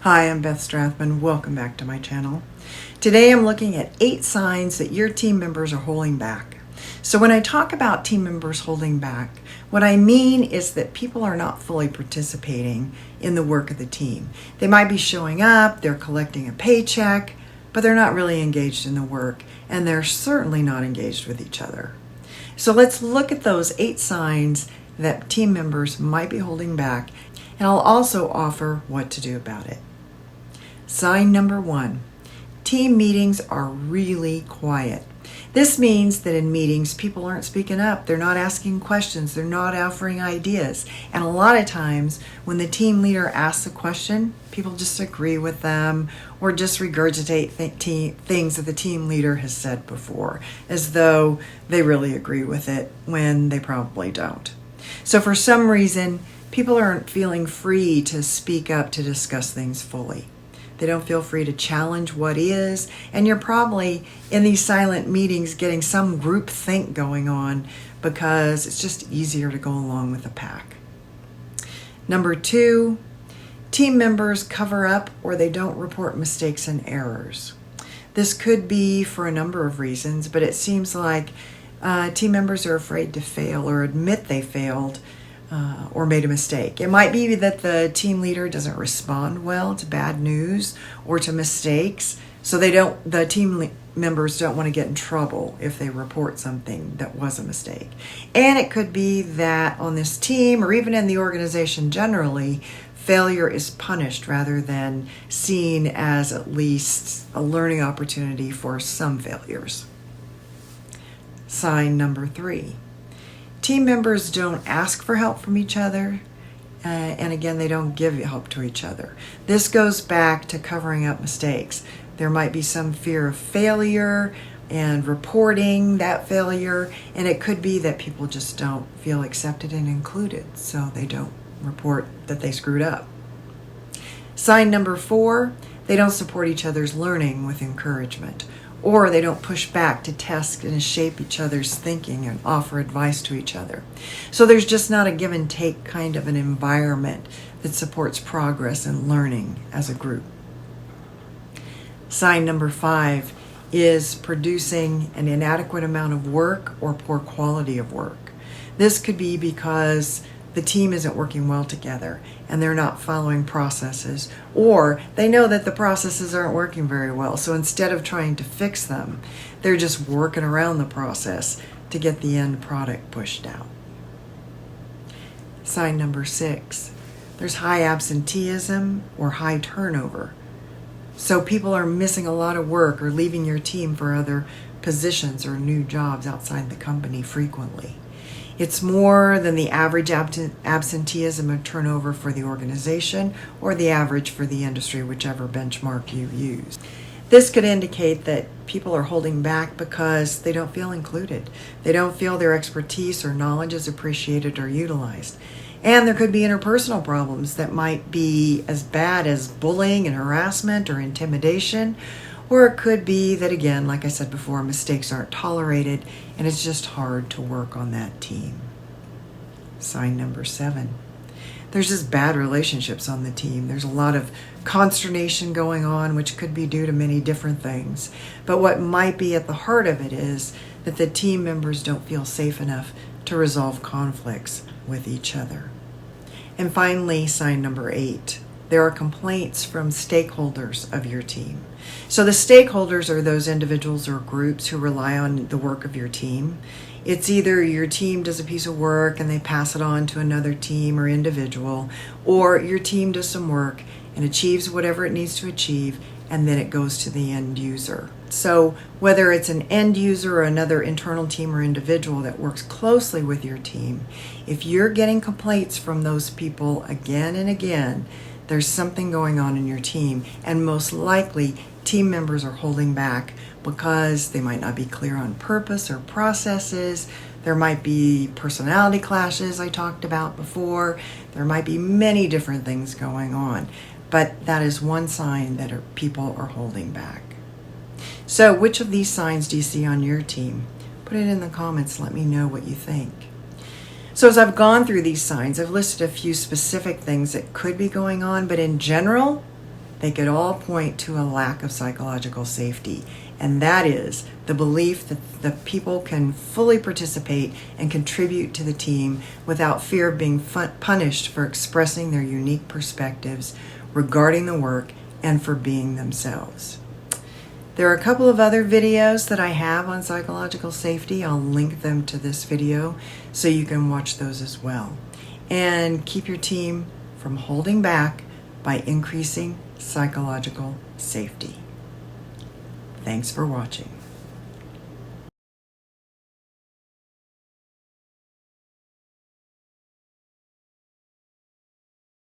Hi, I'm Beth Strathman. Welcome back to my channel. Today I'm looking at 8 signs that your team members are holding back. So when I talk about team members holding back, what I mean is that people are not fully participating in the work of the team. They might be showing up, they're collecting a paycheck, but they're not really engaged in the work, and they're certainly not engaged with each other. So let's look at those 8 signs that team members might be holding back, and I'll also offer what to do about it. Sign number 1, team meetings are really quiet. This means that in meetings, people aren't speaking up. They're not asking questions. They're not offering ideas. And a lot of times when the team leader asks a question, people just agree with them or just regurgitate things that the team leader has said before, as though they really agree with it when they probably don't. So for some reason, people aren't feeling free to speak up to discuss things fully. They don't feel free to challenge what is, and you're probably in these silent meetings getting some group think going on because it's just easier to go along with the pack. Number 2, team members cover up or they don't report mistakes and errors. This could be for a number of reasons, but it seems like team members are afraid to fail or admit they failed or made a mistake. It might be that the team leader doesn't respond well to bad news or to mistakes, so the team members don't want to get in trouble if they report something that was a mistake. And it could be that on this team or even in the organization generally, failure is punished rather than seen as at least a learning opportunity for some failures. Sign number 3. Team members don't ask for help from each other, and again, they don't give help to each other. This goes back to covering up mistakes. There might be some fear of failure and reporting that failure, and it could be that people just don't feel accepted and included, so they don't report that they screwed up. Sign number 4, they don't support each other's learning with encouragement, or they don't push back to test and shape each other's thinking and offer advice to each other. So there's just not a give and take kind of an environment that supports progress and learning as a group. Sign number 5 is producing an inadequate amount of work or poor quality of work. This could be because the team isn't working well together and they're not following processes, or they know that the processes aren't working very well. So instead of trying to fix them, they're just working around the process to get the end product pushed out. Sign number 6, there's high absenteeism or high turnover. So people are missing a lot of work or leaving your team for other positions or new jobs outside the company frequently. It's more than the average absenteeism or turnover for the organization or the average for the industry, whichever benchmark you use. This could indicate that people are holding back because they don't feel included. They don't feel their expertise or knowledge is appreciated or utilized. And there could be interpersonal problems that might be as bad as bullying and harassment or intimidation. Or it could be that, again, like I said before, mistakes aren't tolerated and it's just hard to work on that team. Sign number 7. There's just bad relationships on the team. There's a lot of consternation going on, which could be due to many different things. But what might be at the heart of it is that the team members don't feel safe enough to resolve conflicts with each other. And finally, sign number 8. There are complaints from stakeholders of your team. So the stakeholders are those individuals or groups who rely on the work of your team. It's either your team does a piece of work and they pass it on to another team or individual, or your team does some work and achieves whatever it needs to achieve, and then it goes to the end user. So whether it's an end user or another internal team or individual that works closely with your team, if you're getting complaints from those people again and again, there's something going on in your team, and most likely team members are holding back because they might not be clear on purpose or processes. There might be personality clashes I talked about before. There might be many different things going on, but that is one sign that people are holding back. So which of these signs do you see on your team? Put it in the comments. Let me know what you think. So as I've gone through these signs, I've listed a few specific things that could be going on, but in general, they could all point to a lack of psychological safety, and that is the belief that the people can fully participate and contribute to the team without fear of being punished for expressing their unique perspectives regarding the work and for being themselves. There are a couple of other videos that I have on psychological safety. I'll link them to this video so you can watch those as well. And keep your team from holding back by increasing psychological safety. Thanks for watching.